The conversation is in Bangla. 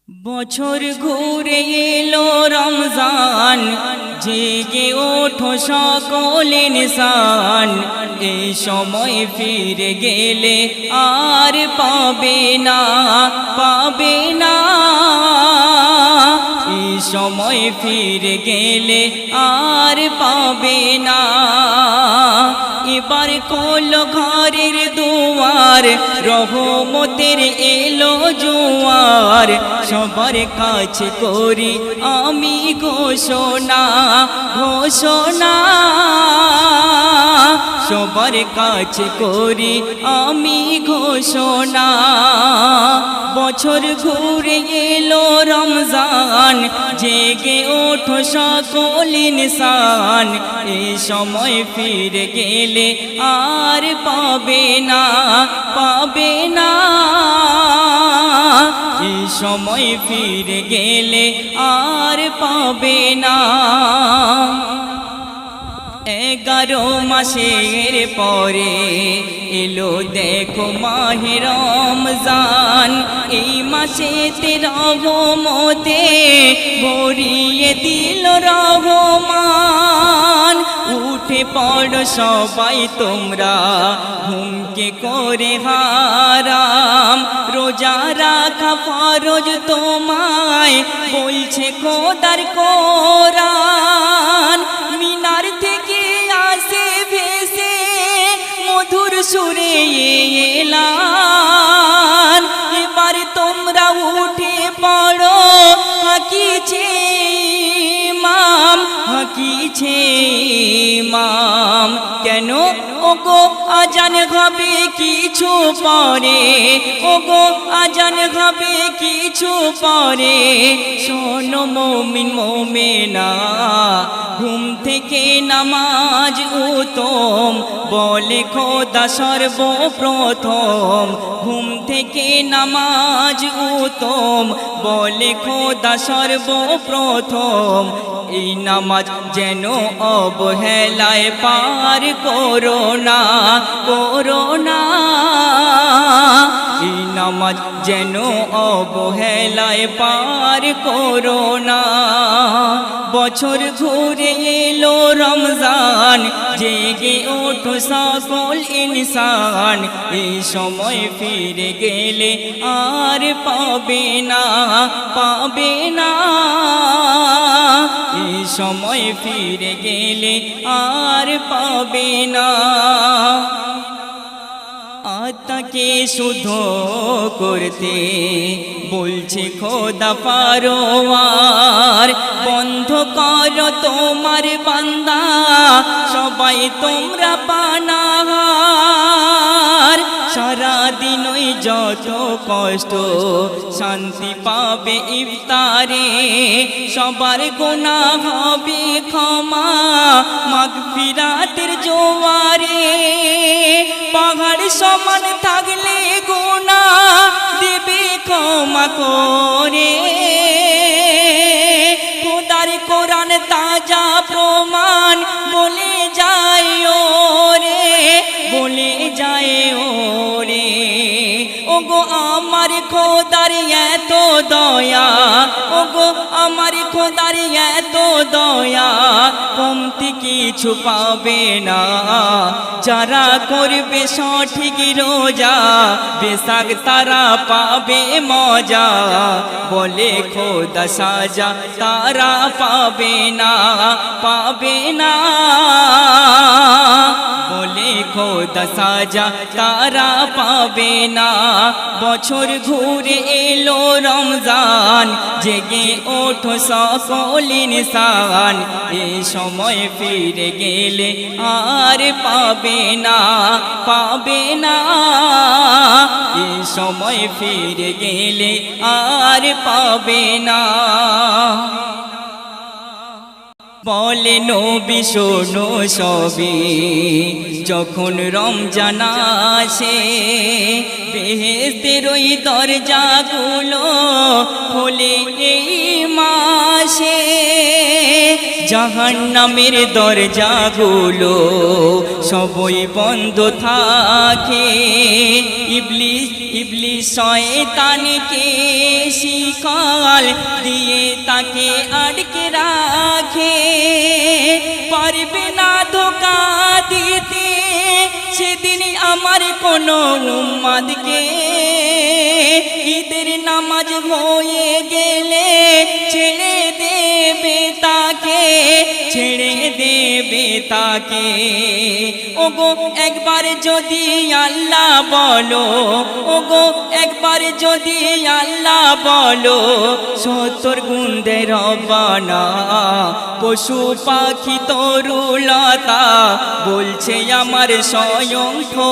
বছর ঘুরে এলো রমজান, জেগে ওঠো সকল ইনসান। এই সময় ফিরে গেলে আর পাবে না, পাবে না। এই সময় ফিরে গেলে আর পাবে না। এবার খোলো ঘরের দুয়ার, রহমতের এলো জোয়ার। সবার কাছে করি আমি ঘোষণা, ঘোষণা। সবার কাছে করি আমি ঘোষণা। বছর ঘুরে এলো রমজান, জেগে ওঠো সকল ইনসান। এই সময় ফিরে গেলে আর পাবে না, পাবে না। এই সময় ফিরে গেলে আর পাবে না। 11 মাসের পরে এলো দেখো মাহে রমজান। এই মাসেতে রহমতে ভরিয়ে দিল রহমান। উঠে পড়ো সবাই তোমরা ঘুমকে করে হারাম। রোজা রাখা ফরজ তোমায় বলছে খোদার কোরআন। মিনার থেকে আসে ভেসে মধুর সুরে এলান। এবার তোমরা উঠে পড়ো, হাকিছে ইমাম, হাকিছে ইমাম। কেন ওগো আজান হবে কিছু পরে, ওগো আজান হবে কিছু পরে। শোনো মুমিন মুমিনা, ঘুম থেকে নামাজ উত্তম বলে খোদা সর্বপ্রথম। ঘুম থেকে নামাজ উত্তম বলে খোদা সর্বপ্রথম। এই নামাজ যেন অবহেলায় পার করো না, করো না। এই নামাজ যেন অবহেলায় পার করো না। বছর ঘুরে এলো রমজান, জেগে ওঠো সকল ইনসান। এই সময় ফিরে গেলে আর পাবে না, পাবে না। এই সময় ফিরে গেলে আর পাবে না। আত্মাকে শুদ্ধ করতে বলছে খোদা পারোয়ার। বন্ধ করো তোমার বান্দা, সবাই তোমরা পানাহার। সারাদিন ওই যত কষ্ট শান্তি পাবে ইফতারে। সবার গুনাহ হবে ক্ষমা মাগফিরাতের জোয়ারে। পাহাড় সমান থাকলে গুনাহ দেবে ক্ষমা করে। খোদার কোরআন তাজা প্রমাণ বলে যায় ওরে, বলে যায় ওরে। ওগো আমার খোদার এত দয়া, ওগো আমার খোদার এত দয়া। কমতি কিছু পাবে না যারা করবে সঠিক রোজা। বেশাক তারা পাবে মজা, বলে খোদা সাজা তারা পাবে না, পাবে না। বলে খোদা সাজা তারা পাবে না। বছর ঘুরে এলো রমজান, জেগে ওঠো সকল ইনসান। এই সময় ফিরে গেলে আর পাবে না, পাবে না। এই সময় ফিরে গেলে আর পাবে না। বলে নবী শোনো সবে যখন রমজান আসে। বেহেশতের ওই দরজাগুলো খোলে এই মাসে। জাহান্নামের দরজাগুলো সবই বন্ধ থাকে। ইবলিস শয়তানকে শিকল দিয়ে তাকে আটকে রাখে, পারবে না ধোঁকা দিতে সেদিন আমার কোনো উম্মাদকে। ঈদের নামাজ হয়ে গেলে ছেড়ে দেবে তাকে, ছেড়ে দেবে তাকে। ওগো একবার যদি আল্লাহ বলো, ওগো একবার যদি আল্লাহ বলো, 70 গুণ দে রব্বানা। পশু পাখি তরুলতা বলছে আমার স্বয়ং খোদা।